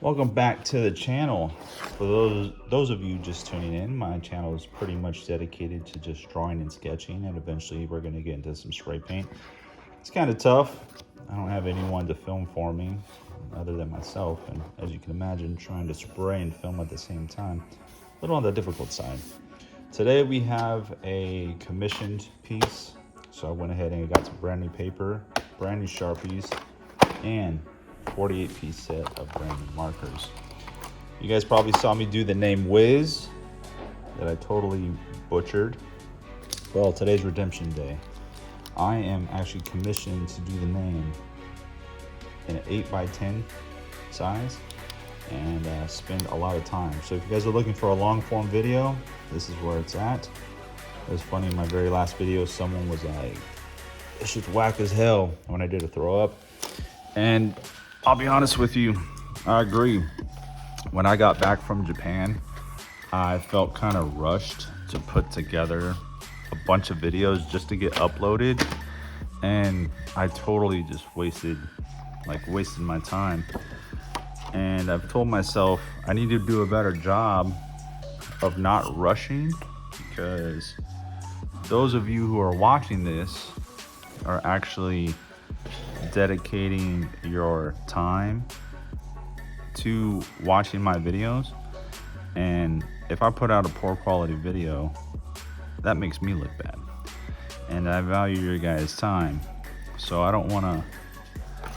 Welcome back to the channel. For those of you just tuning in, my channel is pretty much dedicated to just drawing and sketching, and eventually we're going to get into some spray paint. It's kind of tough. I don't have anyone to film for me other than myself, and as you can imagine, trying to spray and film at the same time, a little on the difficult side. Today we have a commissioned piece, so I went ahead and got some brand new paper, brand new Sharpies, and 48-piece set of brand new markers. You guys probably saw me do the name WHIZ that I totally butchered. Well, today's redemption day. I am actually commissioned to do the name in an 8x10 size and spend a lot of time. So if you guys are looking for a long form video, this is where it's at. It was funny, in my very last video, someone was like, "This shit's whack as hell," when I did a throw up. And I'll be honest with you, I agree. When I got back from Japan, I felt kind of rushed to put together a bunch of videos just to get uploaded. And I totally just wasted my time. And I've told myself I need to do a better job of not rushing, because those of you who are watching this are actually dedicating your time to watching my videos, and if I put out a poor quality video, that makes me look bad, and I value your guys' time, so I don't want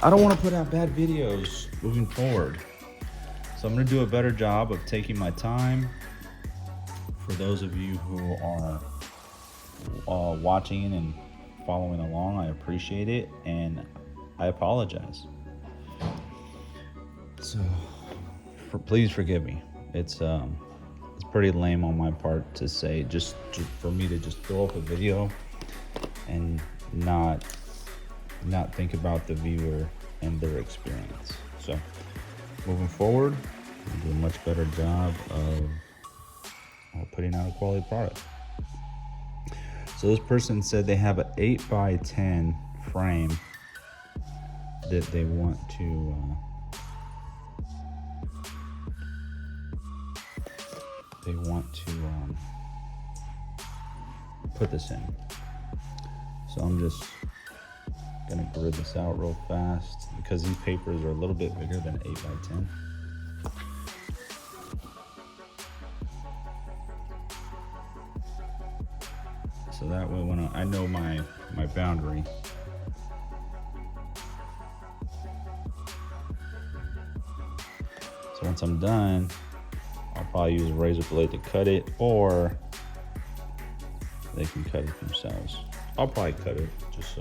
to put out bad videos moving forward. So I'm going to do a better job of taking my time. For those of you who are watching and following along, I appreciate it, and I apologize. So please forgive me. It's pretty lame on my part to say, for me to just throw up a video and not think about the viewer and their experience. So moving forward, we'll do a much better job of putting out a quality product. So this person said they have an 8x10 frame that they want to put this in. So I'm just gonna grid this out real fast because these papers are a little bit bigger than 8x10. So that way, when I know my boundary. So once I'm done, I'll probably use a razor blade to cut it, or they can cut it themselves. I'll probably cut it just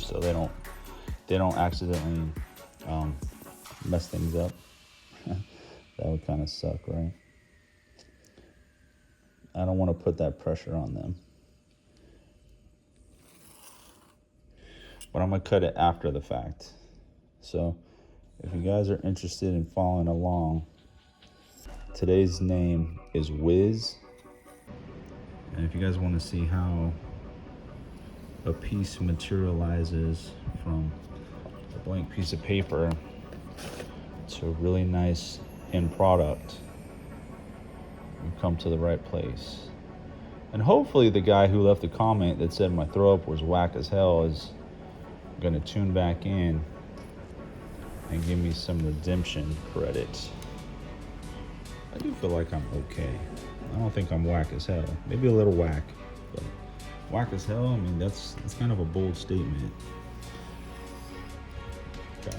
so they don't accidentally mess things up. That would kind of suck, right? I don't want to put that pressure on them. But I'm gonna cut it after the fact. So if you guys are interested in following along, today's name is WHIZ. And if you guys want to see how a piece materializes from a blank piece of paper to a really nice end product, you come to the right place. And hopefully the guy who left the comment that said my throw up was whack as hell is gonna tune back in and give me some redemption credit. I do feel like I'm okay. I don't think I'm whack as hell. Maybe a little whack, but whack as hell, I mean, that's kind of a bold statement. Okay.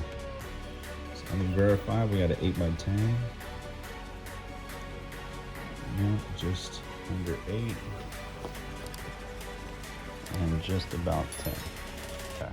So let me verify, we got an 8x10. Yeah, just under 8. And just about 10. Okay.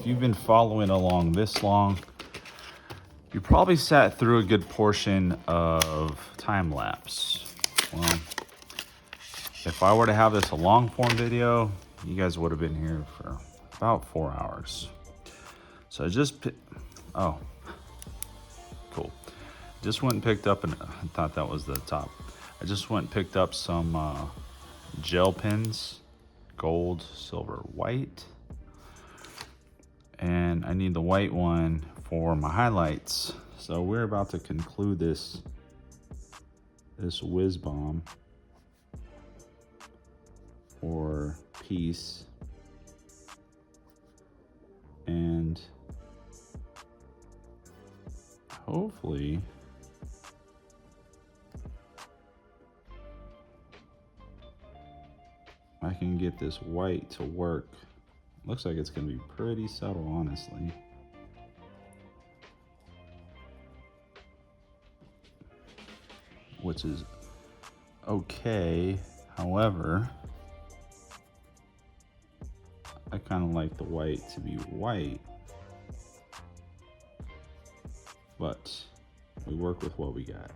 you've been following along this long, you probably sat through a good portion of time lapse. Well, if I were to have this a long form video, you guys would have been here for about 4 hours. So I just, oh, cool. Just went and picked up, and I thought that was the top. I just went and picked up some gel pens, gold, silver, white. And I need the white one for my highlights. So we're about to conclude this whiz bomb or piece, and hopefully I can get this white to work. Looks like it's gonna be pretty subtle, honestly. Which is okay. However, I kind of like the white to be white. But we work with what we got.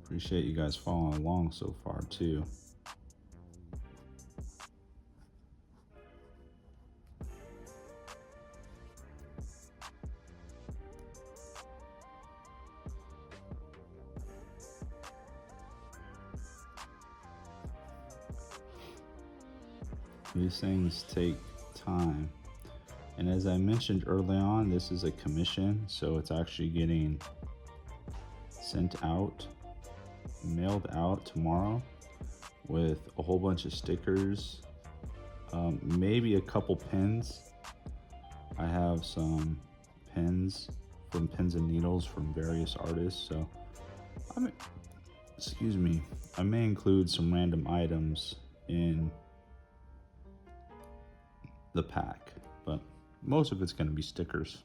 Appreciate you guys following along so far too. These things take time. And as I mentioned early on, this is a commission, so it's actually getting sent out, mailed out tomorrow with a whole bunch of stickers, maybe a couple pins. I have some pins from Pins and Needles from various artists, so I may include some random items in the pack, but most of it's going to be stickers.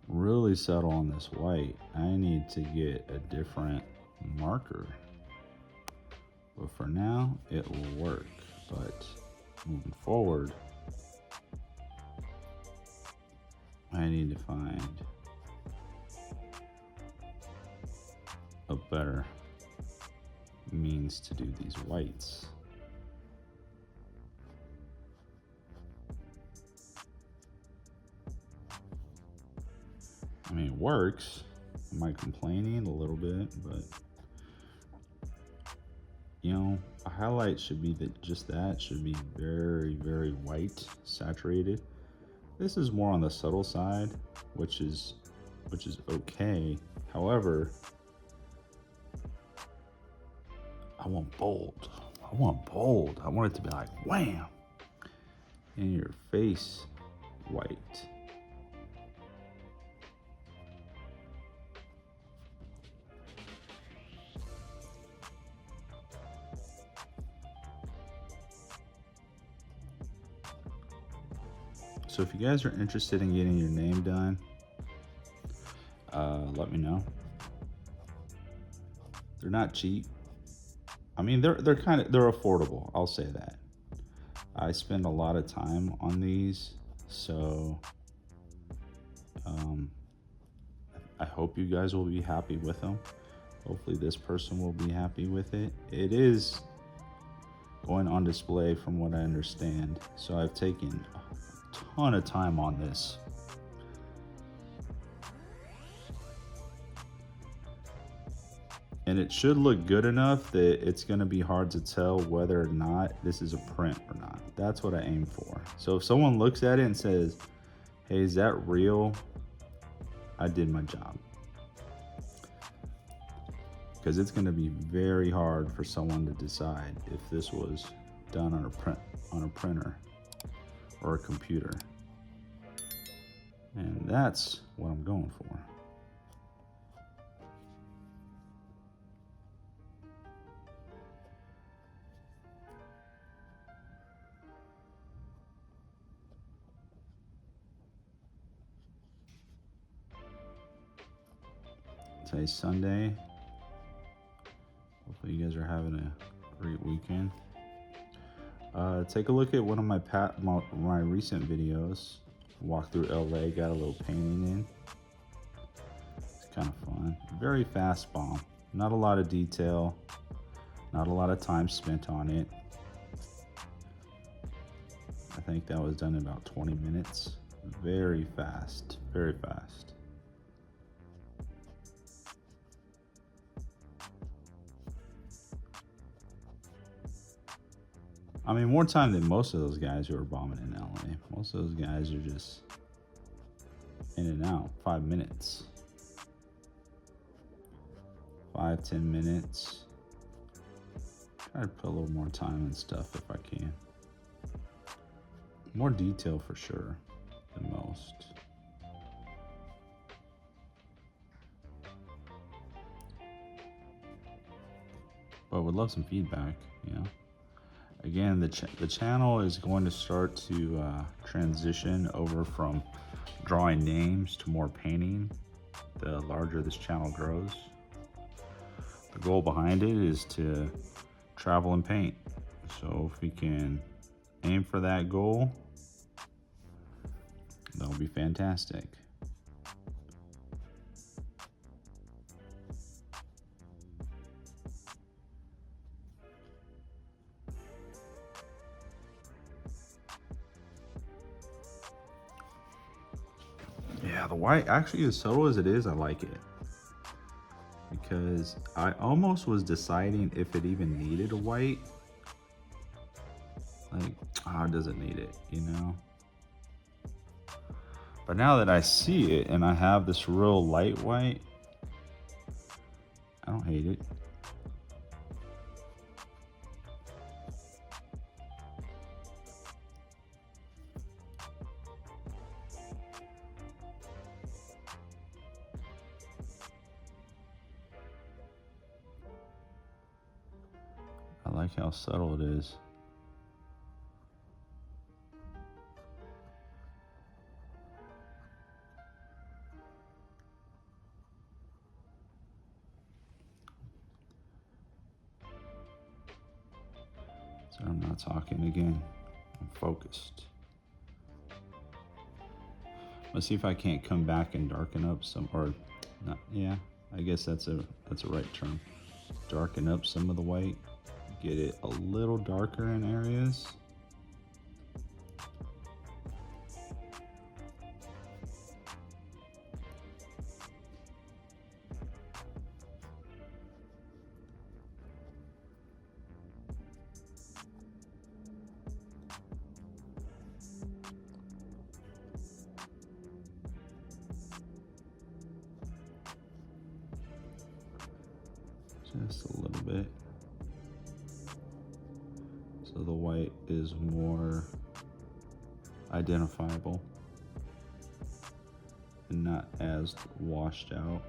Really settle on this white. I need to get a different marker, but for now it will work. But moving forward, I need to find a better means to do these whites. I mean, it works. Am I complaining a little bit? But you know, a highlight should be should be very, very white, saturated. This is more on the subtle side, which is okay. However, I want bold. I want bold. I want it to be like wham, in your face, white. So if you guys are interested in getting your name done, let me know. They're not cheap. I mean, they're affordable. I'll say that. I spend a lot of time on these, so I hope you guys will be happy with them. Hopefully this person will be happy with it. It is going on display from what I understand, so I've taken a ton of time on this. And it should look good enough that it's going to be hard to tell whether or not this is a print or not. That's what I aim for. So if someone looks at it and says, hey, is that real? I did my job. Because it's going to be very hard for someone to decide if this was done on a printer or a computer. And that's what I'm going for. Today's Sunday. Hopefully you guys are having a great weekend. Take a look at one of my recent videos. Walked through LA, got a little painting in. It's kind of fun. Very fast bomb. Not a lot of detail. Not a lot of time spent on it. I think that was done in about 20 minutes. Very fast, very fast. I mean, more time than most of those guys who are bombing in LA. Most of those guys are just in and out. 5 minutes. 5-10 minutes. Try to put a little more time and stuff if I can. More detail for sure than most. But would love some feedback, you know. Again, the channel is going to start to transition over from drawing names to more painting the larger this channel grows. The goal behind it is to travel and paint. So if we can aim for that goal, that'll be fantastic. Yeah, the white, actually as subtle as it is, I like it. Because I almost was deciding if it even needed a white. Like, does it need it, you know? But now that I see it and I have this real light white, I don't hate it. I like how subtle it is. So I'm not talking again. I'm focused. Let's see if I can't come back and darken up some, or not. Yeah, I guess that's a right term. Darken up some of the white. Get it a little darker in areas. Just a little bit. So the white is more identifiable and not as washed out.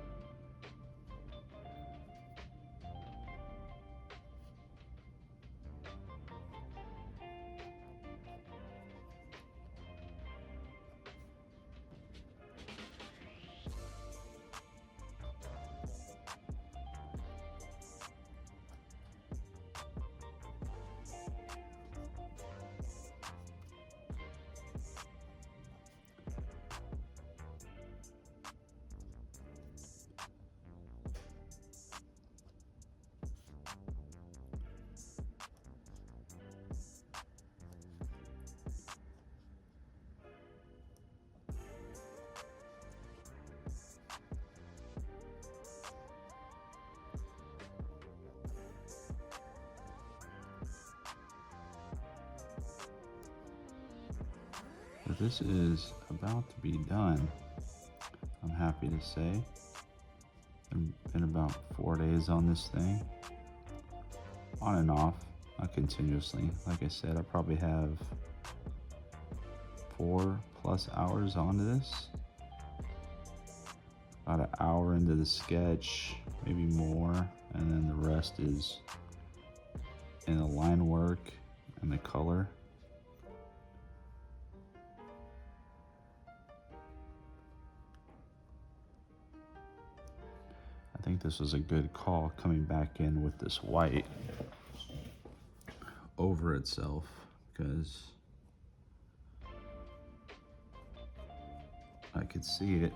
But this is about to be done, I'm happy to say. I've been about 4 days on this thing, on and off, not continuously. Like I said, I probably have 4+ hours onto this. About an hour into the sketch, maybe more, and then the rest is in the line work and the color. I think this was a good call coming back in with this white over itself, because I could see it.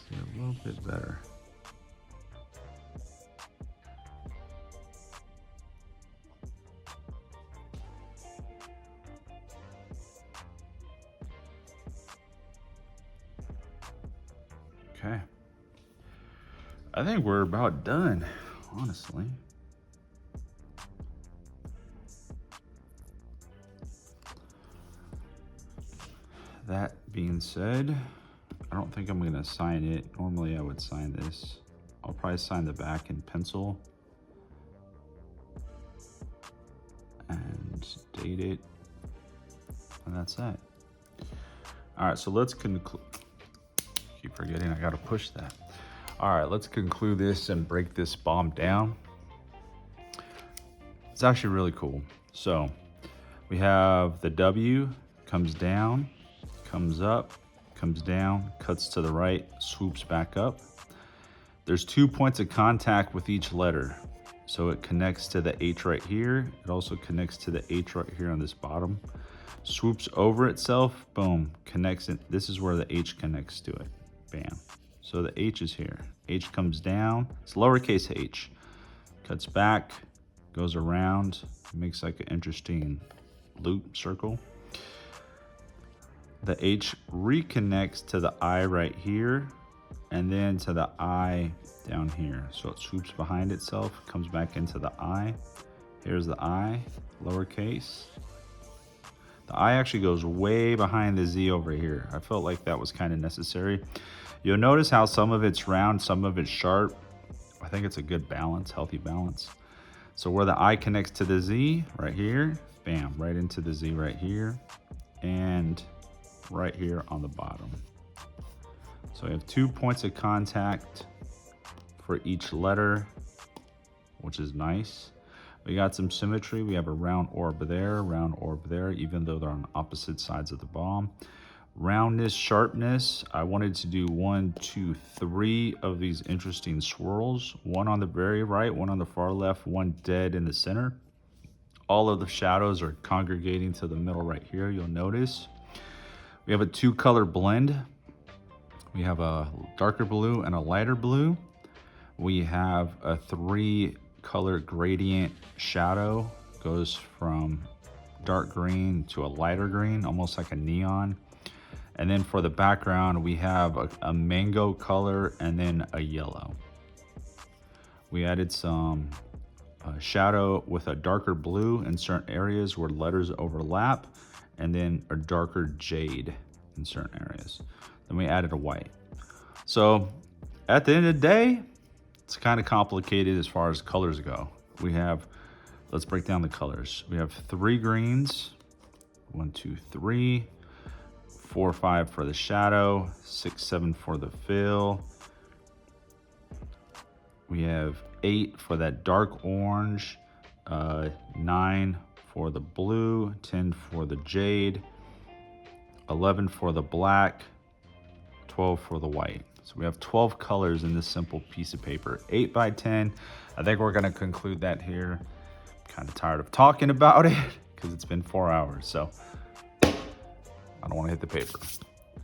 See a little bit better. Okay. I think we're about done, honestly. That being said, I don't think I'm gonna sign it. Normally I would sign this. I'll probably sign the back in pencil and date it, and that's that. All right, so let's conclude. Keep forgetting I gotta push that. All right, let's conclude this and break this bomb down. It's actually really cool. So we have the W comes down, comes up, comes down, cuts to the right, swoops back up. There's 2 points of contact with each letter. So it connects to the H right here. It also connects to the H right here on this bottom. Swoops over itself, boom, connects it. This is where the H connects to it, bam. So the H is here. H comes down, it's lowercase h. Cuts back, goes around, makes like an interesting loop circle. The H reconnects to the I right here, and then to the I down here. So it swoops behind itself, comes back into the I. Here's the I, lowercase. The I actually goes way behind the Z over here. I felt like that was kind of necessary. You'll notice how some of it's round, some of it's sharp. I think it's a good balance, healthy balance. So where the I connects to the Z, right here, bam, right into the Z right here, and right here on the bottom. So we have 2 points of contact for each letter, which is nice. We got some symmetry. We have a round orb there, even though they're on opposite sides of the bomb. Roundness, sharpness. I wanted to do 1, 2, 3 of these interesting swirls. One on the very right, one on the far left, one dead in the center. All of the shadows are congregating to the middle right here, you'll notice. We have a 2-color blend. We have a darker blue and a lighter blue. We have a 3-color gradient shadow. Goes from dark green to a lighter green, almost like a neon. And then for the background, we have a mango color and then a yellow. We added some shadow with a darker blue in certain areas where letters overlap, and then a darker jade in certain areas. Then we added a white. So at the end of the day, it's kind of complicated as far as colors go. We have, let's break down the colors. We have 3 greens, 1, 2, 3, 4, 5 for the shadow, 6, 7 for the fill. We have 8 for that dark orange, 9 for the blue, 10 for the jade, 11 for the black, 12 for the white. So we have 12 colors in this simple piece of paper, 8 by 10. I think we're gonna conclude that here. I'm kind of tired of talking about it because it's been 4 hours. So I don't want to hit the paper.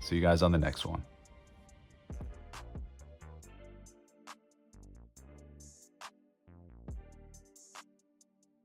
See you guys on the next one.